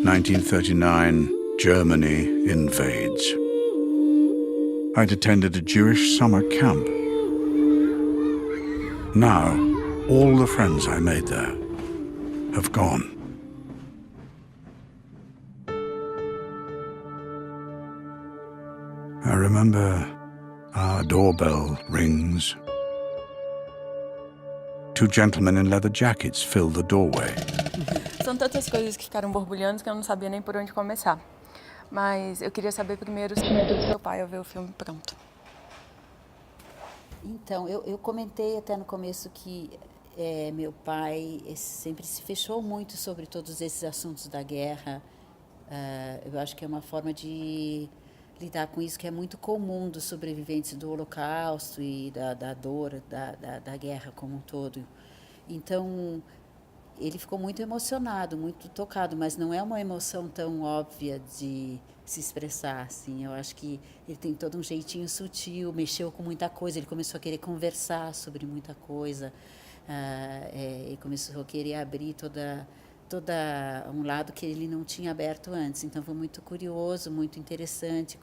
1939, Germany invades. I'd attended a Jewish summer camp. Now, all the friends I made there have gone. I remember our doorbell rings. Two gentlemen in leather jackets fill the doorway. São tantas coisas que ficaram borbulhando que eu não sabia nem por onde começar. Mas eu queria saber primeiro o sentimento do seu pai ao ver o filme pronto. Então, eu comentei até no começo que meu pai sempre se fechou muito sobre todos esses assuntos da guerra. Eu acho que é uma forma de lidar com isso que é muito comum dos sobreviventes do Holocausto e da dor da guerra como um todo. Então, ele ficou muito emocionado, muito tocado, mas não é uma emoção tão óbvia de se expressar, assim. Eu acho que ele tem todo um jeitinho sutil, mexeu com muita coisa, ele começou a querer conversar sobre muita coisa, ele começou a querer abrir toda um lado que ele não tinha aberto antes. Então foi muito curioso, muito interessante.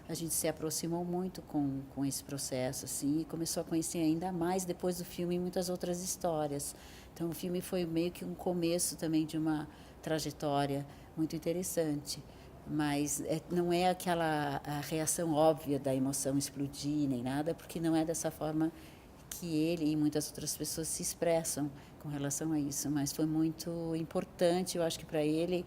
A gente se aproximou muito com esse processo, assim, e começou a conhecer ainda mais depois do filme muitas outras histórias. Então o filme foi meio que um começo também de uma trajetória muito interessante. Mas não é a reação óbvia da emoção explodir nem nada, porque não é dessa forma que ele e muitas outras pessoas se expressam com relação a isso, mas foi muito importante, eu acho que para ele,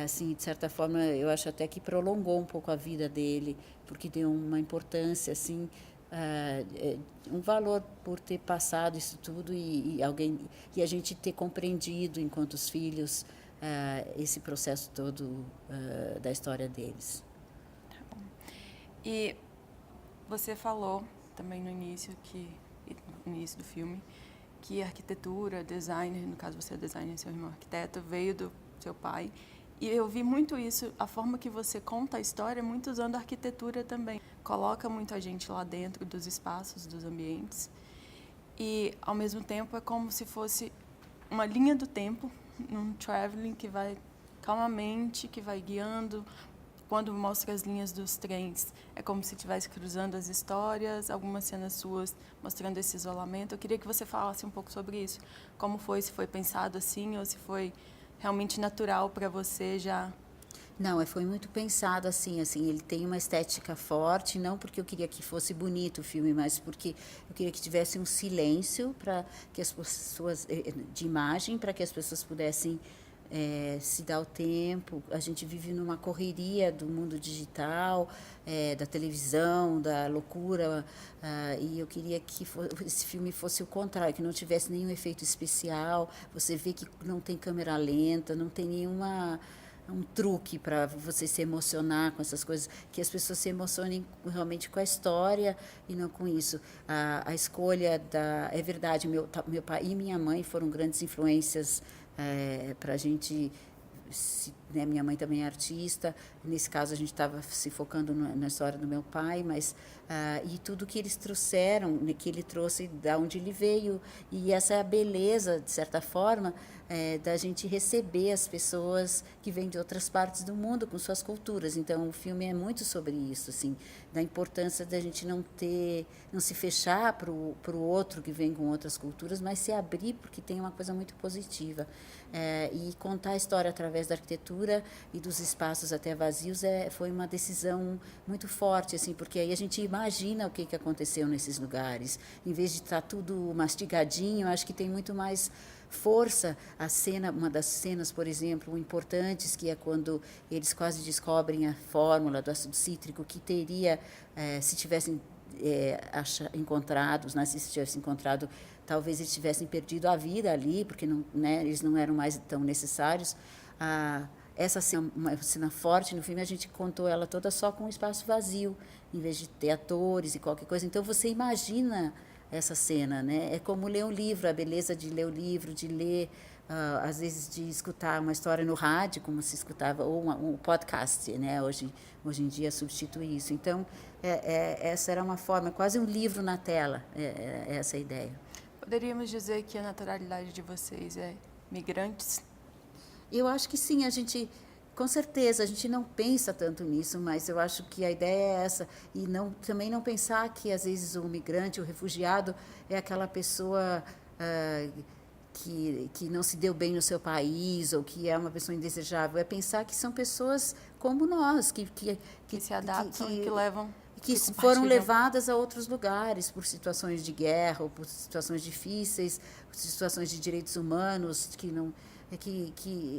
assim, de certa forma, eu acho até que prolongou um pouco a vida dele, porque deu uma importância, assim, um valor por ter passado isso tudo e a gente ter compreendido, enquanto os filhos, esse processo todo da história deles. E você falou também no início do filme, que arquitetura, designer, no caso você é designer, seu irmão arquiteto, veio do seu pai. E eu vi muito isso, a forma que você conta a história, muito usando a arquitetura também. Coloca muito a gente lá dentro dos espaços, dos ambientes. E, ao mesmo tempo, é como se fosse uma linha do tempo, num traveling que vai calmamente, que vai guiando. Quando mostra as linhas dos trens, é como se estivesse cruzando as histórias, algumas cenas suas mostrando esse isolamento. Eu queria que você falasse um pouco sobre isso. Como foi, se foi pensado assim ou se foi realmente natural para você já? Não, foi muito pensado assim, ele tem uma estética forte, não porque eu queria que fosse bonito o filme, mas porque eu queria que tivesse um silêncio para que as pessoas, de imagem, para que as pessoas pudessem se dar o tempo. A gente vive numa correria do mundo digital, da televisão, da loucura, e eu queria que esse filme fosse o contrário, que não tivesse nenhum efeito especial. Você vê que não tem câmera lenta, não tem um truque para você se emocionar com essas coisas, que as pessoas se emocionem realmente com a história e não com isso. A escolha é verdade, meu pai e minha mãe foram grandes influências para a gente, né, minha mãe também é artista, nesse caso a gente estava se focando na história do meu pai, mas e tudo que eles trouxeram, que ele trouxe da onde ele veio, e essa é a beleza, de certa forma, da gente receber as pessoas que vêm de outras partes do mundo com suas culturas. Então o filme é muito sobre isso, assim, da importância da gente não se fechar para o outro que vem com outras culturas, mas se abrir, porque tem uma coisa muito positiva. E contar a história através da arquitetura e dos espaços até vazios foi uma decisão muito forte, assim, porque aí a gente imagina o que aconteceu nesses lugares. Em vez de estar tudo mastigadinho, acho que tem muito mais força a cena. Uma das cenas, por exemplo, importantes, que é quando eles quase descobrem a fórmula do ácido cítrico, que teria, se tivessem encontrado, os nazistas tivessem encontrado, talvez eles tivessem perdido a vida ali, porque não, né, eles não eram mais tão necessários. Essa cena, uma cena forte no filme, a gente contou ela toda só com um espaço vazio, em vez de ter atores e qualquer coisa. Então você imagina essa cena, né? É como ler um livro, a beleza de ler o livro, de ler, às vezes de escutar uma história no rádio, como se escutava, ou um podcast, né? Hoje em dia substitui isso. Então, essa era uma forma, quase um livro na tela, essa a ideia. Poderíamos dizer que a naturalidade de vocês é migrantes? Eu acho que sim, a gente Com certeza, a gente não pensa tanto nisso, mas eu acho que a ideia é essa. E também não pensar que, às vezes, o migrante, o refugiado, é aquela pessoa que não se deu bem no seu país ou que é uma pessoa indesejável. É pensar que são pessoas como nós, que se adaptam e que levam... que foram levadas a outros lugares por situações de guerra ou por situações difíceis, por situações de direitos humanos, que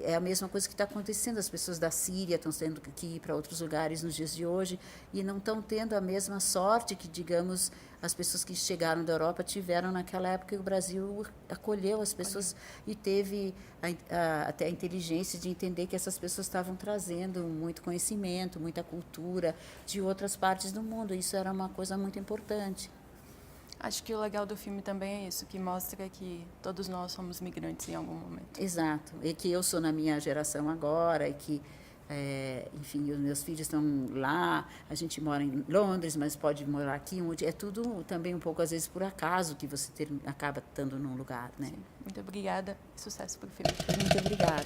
é a mesma coisa que está acontecendo. As pessoas da Síria estão tendo que ir para outros lugares nos dias de hoje e não estão tendo a mesma sorte que, digamos, as pessoas que chegaram da Europa tiveram naquela época, e o Brasil acolheu as pessoas e teve até a inteligência de entender que essas pessoas estavam trazendo muito conhecimento, muita cultura de outras partes do mundo. Isso era uma coisa muito importante. Acho que o legal do filme também é isso, que mostra que todos nós somos migrantes em algum momento. Exato. E que eu sou na minha geração agora, e que, enfim, os meus filhos estão lá, a gente mora em Londres, mas pode morar aqui. É tudo também um pouco, às vezes, por acaso, que você acaba estando num lugar, né? Sim. Muito obrigada e sucesso para o filme. Muito obrigada.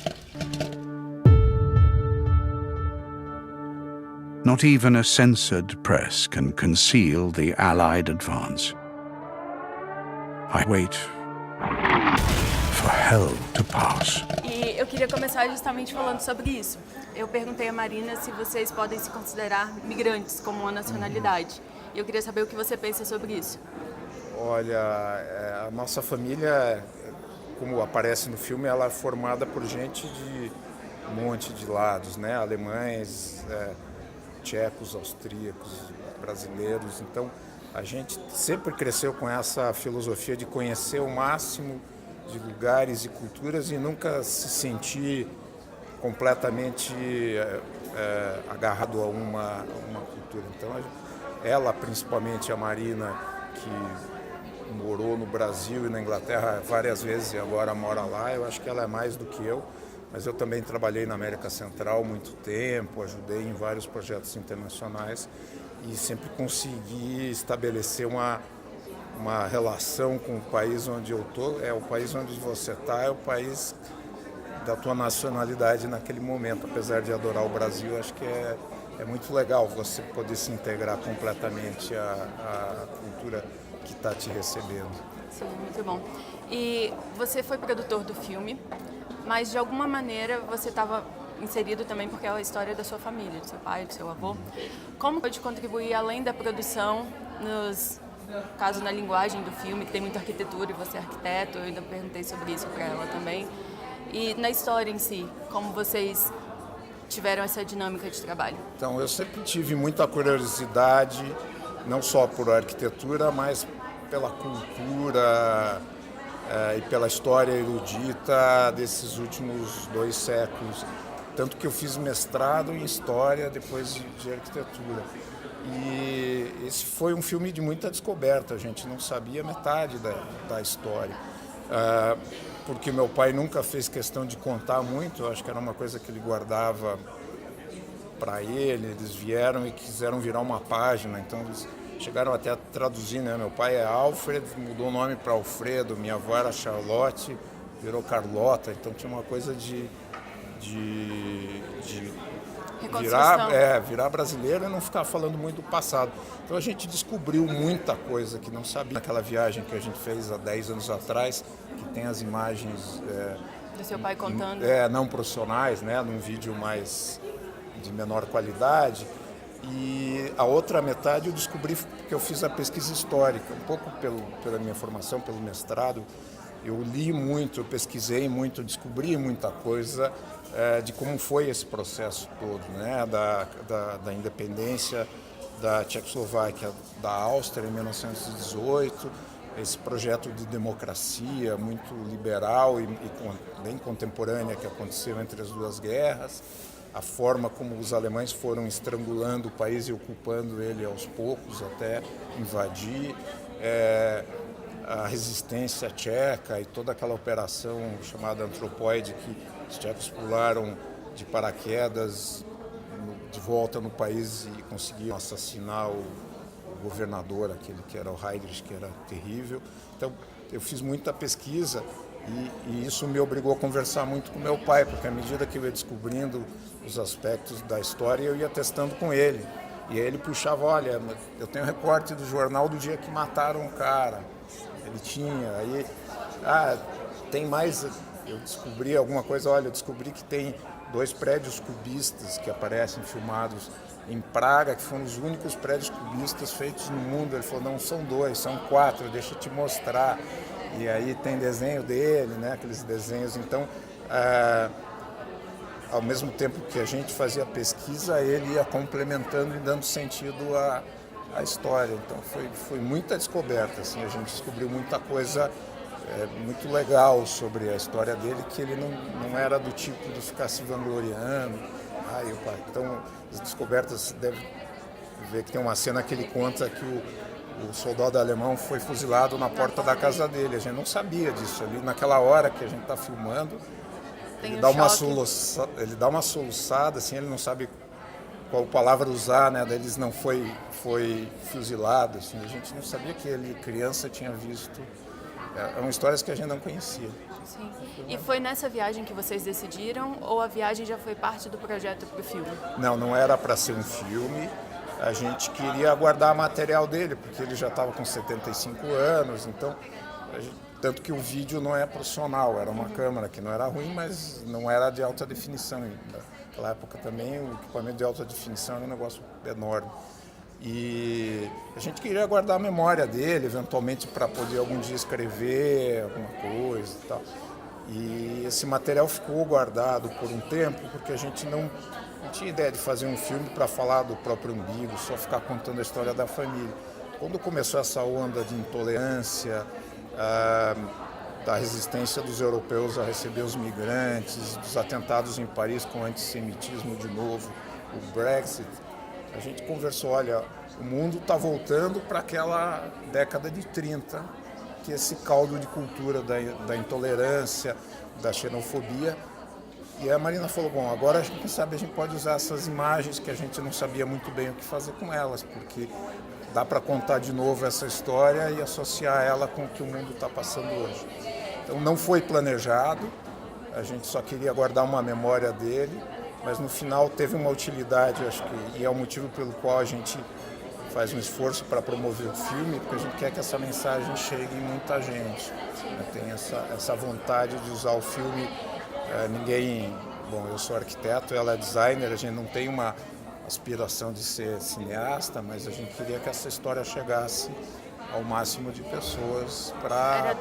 Not even a censored press can conceal the Allied advance. I wait for hell to pass. E eu queria começar justamente falando sobre isso. Eu perguntei à Marina se vocês podem se considerar migrantes como uma nacionalidade. E eu queria saber o que você pensa sobre isso. Olha, a nossa família, como aparece no filme, ela é formada por gente de um monte de lados, né? Alemães, tchecos, austríacos, brasileiros. Então, a gente sempre cresceu com essa filosofia de conhecer o máximo de lugares e culturas e nunca se sentir completamente agarrado a uma cultura. Então, ela, principalmente a Marina, que morou no Brasil e na Inglaterra várias vezes e agora mora lá, eu acho que ela é mais do que eu. Mas eu também trabalhei na América Central muito tempo, ajudei em vários projetos internacionais e sempre consegui estabelecer uma relação com o país onde eu estou. O país onde você está é o país da tua nacionalidade naquele momento. Apesar de adorar o Brasil, acho que é muito legal você poder se integrar completamente à cultura que está te recebendo. Sim, muito bom. E você foi produtor do filme, mas de alguma maneira você estava inserido também porque é a história da sua família, do seu pai, do seu avô. Como pode contribuir além da produção, no caso na linguagem do filme, que tem muita arquitetura e você é arquiteto, eu ainda perguntei sobre isso para ela também. E na história em si, como vocês tiveram essa dinâmica de trabalho? Então, eu sempre tive muita curiosidade, não só por arquitetura, mas pela cultura e pela história erudita desses últimos 2 séculos. Tanto que eu fiz mestrado em História depois de Arquitetura. E esse foi um filme de muita descoberta, a gente não sabia metade da história. Porque meu pai nunca fez questão de contar muito, eu acho que era uma coisa que ele guardava para ele. Eles vieram e quiseram virar uma página, então eles chegaram até a traduzir, né? Meu pai é Alfred, mudou o nome para Alfredo, minha avó era Charlotte, virou Carlota, então tinha uma coisa de virar brasileiro e não ficar falando muito do passado. Então a gente descobriu muita coisa que não sabia. Naquela viagem que a gente fez há 10 anos atrás, que tem as imagens do seu pai contando. Não profissionais, né? Num vídeo mais de menor qualidade. E a outra metade eu descobri porque eu fiz a pesquisa histórica, um pouco pela minha formação, pelo mestrado. Eu li muito, eu pesquisei muito, descobri muita coisa de como foi esse processo todo, né? Da independência da Tchecoslováquia, da Áustria em 1918, esse projeto de democracia muito liberal e bem contemporânea que aconteceu entre as duas guerras, a forma como os alemães foram estrangulando o país e ocupando ele aos poucos até invadir, a resistência tcheca e toda aquela operação chamada Antropoide que os tchecos pularam de paraquedas de volta no país e conseguiram assassinar o governador, aquele que era o Heydrich, que era terrível. Então, eu fiz muita pesquisa E isso me obrigou a conversar muito com meu pai, porque à medida que eu ia descobrindo os aspectos da história, eu ia testando com ele. E aí ele puxava, olha, eu tenho recorte do jornal do dia que mataram o cara. Ele tinha, aí, tem mais, eu descobri alguma coisa, olha, eu descobri que tem 2 prédios cubistas que aparecem filmados em Praga, que foram os únicos prédios cubistas feitos no mundo. Ele falou, não são 2, são 4, deixa eu te mostrar. E aí tem desenho dele, né, aqueles desenhos. Então, ao mesmo tempo que a gente fazia pesquisa, ele ia complementando e dando sentido à história. Então foi muita descoberta, assim, a gente descobriu muita coisa muito legal sobre a história dele, que ele não era do tipo de ficar se vangloriando. Então, as descobertas, você deve ver que tem uma cena que ele conta que o soldado alemão foi fuzilado na porta da casa dele. A gente não sabia disso. Ali, naquela hora que a gente está filmando, ele dá uma soluçada, assim, ele não sabe qual palavra usar, né? Daí eles não foi fuzilado, assim, a gente não sabia que ele, criança, tinha visto. Eram histórias que a gente não conhecia. Sim. E foi nessa viagem que vocês decidiram, ou a viagem já foi parte do projeto para o filme? Não era para ser um filme. A gente queria guardar material dele, porque ele já estava com 75 anos, então, tanto que o vídeo não é profissional, era uma câmera que não era ruim, mas não era de alta definição. Naquela época também o equipamento de alta definição era um negócio enorme. E a gente queria guardar a memória dele, eventualmente para poder algum dia escrever alguma coisa e tal. E esse material ficou guardado por um tempo, porque a gente não tinha ideia de fazer um filme para falar do próprio umbigo, só ficar contando a história da família. Quando começou essa onda de intolerância, da resistência dos europeus a receber os migrantes, dos atentados em Paris com antissemitismo de novo, o Brexit, a gente conversou, olha, o mundo está voltando para aquela década de 30, que esse caldo de cultura da intolerância, da xenofobia. E a Marina falou, bom, agora quem sabe a gente pode usar essas imagens que a gente não sabia muito bem o que fazer com elas, porque dá para contar de novo essa história e associar ela com o que o mundo está passando hoje. Então não foi planejado, a gente só queria guardar uma memória dele, mas no final teve uma utilidade, acho que, e é o motivo pelo qual a gente faz um esforço para promover o filme, porque a gente quer que essa mensagem chegue em muita gente. Tem essa vontade de usar o filme. Bom, eu sou arquiteto, ela é designer, a gente não tem uma aspiração de ser cineasta, mas a gente queria que essa história chegasse ao máximo de pessoas para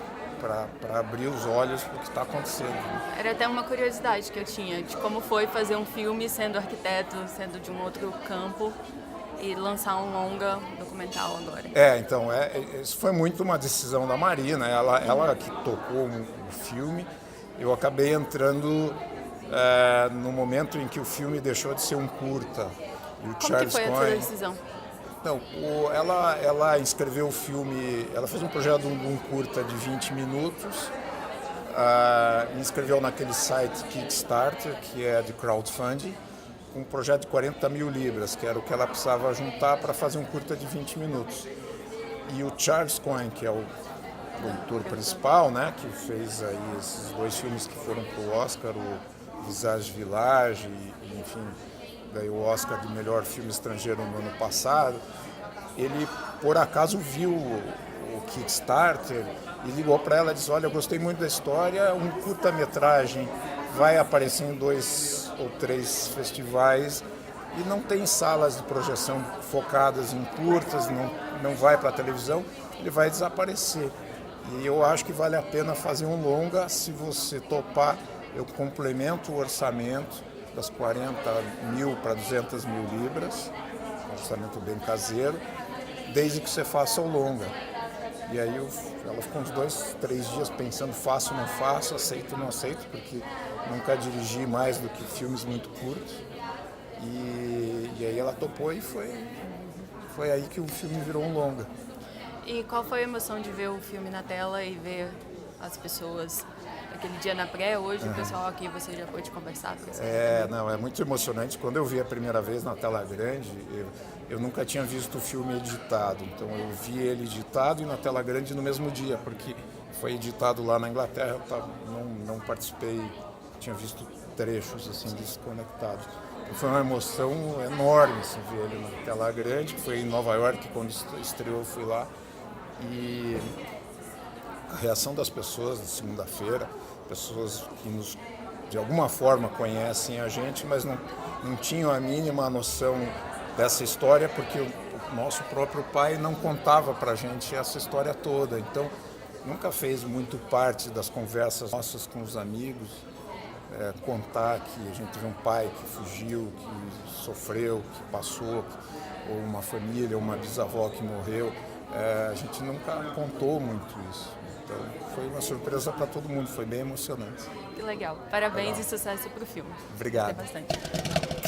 abrir os olhos para o que está acontecendo. Era até uma curiosidade que eu tinha, de como foi fazer um filme sendo arquiteto, sendo de um outro campo, e lançar um longa documental agora. Então, isso foi muito uma decisão da Marina, ela que tocou o filme. Eu acabei entrando no momento em que o filme deixou de ser um curta. E o Como Charles que foi Cohen, essa decisão? Não, ela escreveu o filme, ela fez um projeto de um curta de 20 minutos, inscreveu naquele site Kickstarter, que é de crowdfunding, com um projeto de 40 mil libras, que era o que ela precisava juntar para fazer um curta de 20 minutos. E o Charles Cohen, que é o produtor principal, né, que fez aí esses 2 filmes que foram para o Oscar, o Visage Village, e, enfim, ganhou o Oscar de melhor filme estrangeiro no ano passado. Ele, por acaso, viu o Kickstarter e ligou para ela e disse, olha, eu gostei muito da história, um curta-metragem vai aparecer em 2 ou 3 festivais e não tem salas de projeção focadas em curtas, não vai para a televisão, ele vai desaparecer. E eu acho que vale a pena fazer um longa, se você topar, eu complemento o orçamento das 40 mil para 200 mil libras, um orçamento bem caseiro, desde que você faça o longa. E aí ela ficou uns 2, 3 dias pensando, faço ou não faço, aceito ou não aceito, porque nunca dirigi mais do que filmes muito curtos. E aí ela topou e foi aí que o filme virou um longa. E qual foi a emoção de ver o filme na tela e ver as pessoas aquele dia na pré, hoje o pessoal aqui, você já pôde conversar com eles? É muito emocionante. Quando eu vi a primeira vez na tela grande, eu nunca tinha visto o filme editado. Então eu vi ele editado e na tela grande no mesmo dia, porque Foi editado lá na Inglaterra, não participei, tinha visto trechos assim desconectados. Foi uma emoção enorme assim, ver ele na tela grande, que foi em Nova York, quando estreou eu fui lá. E a reação das pessoas na segunda-feira, pessoas que de alguma forma conhecem a gente, mas não tinham a mínima noção dessa história, porque o nosso próprio pai não contava pra gente essa história toda. Então, nunca fez muito parte das conversas nossas com os amigos, contar que a gente teve um pai que fugiu, que sofreu, que passou, ou uma família, uma bisavó que morreu. A gente nunca contou muito isso. Então, foi uma surpresa para todo mundo, foi bem emocionante. Que legal. Parabéns e sucesso para o filme. Obrigado. Gostei bastante.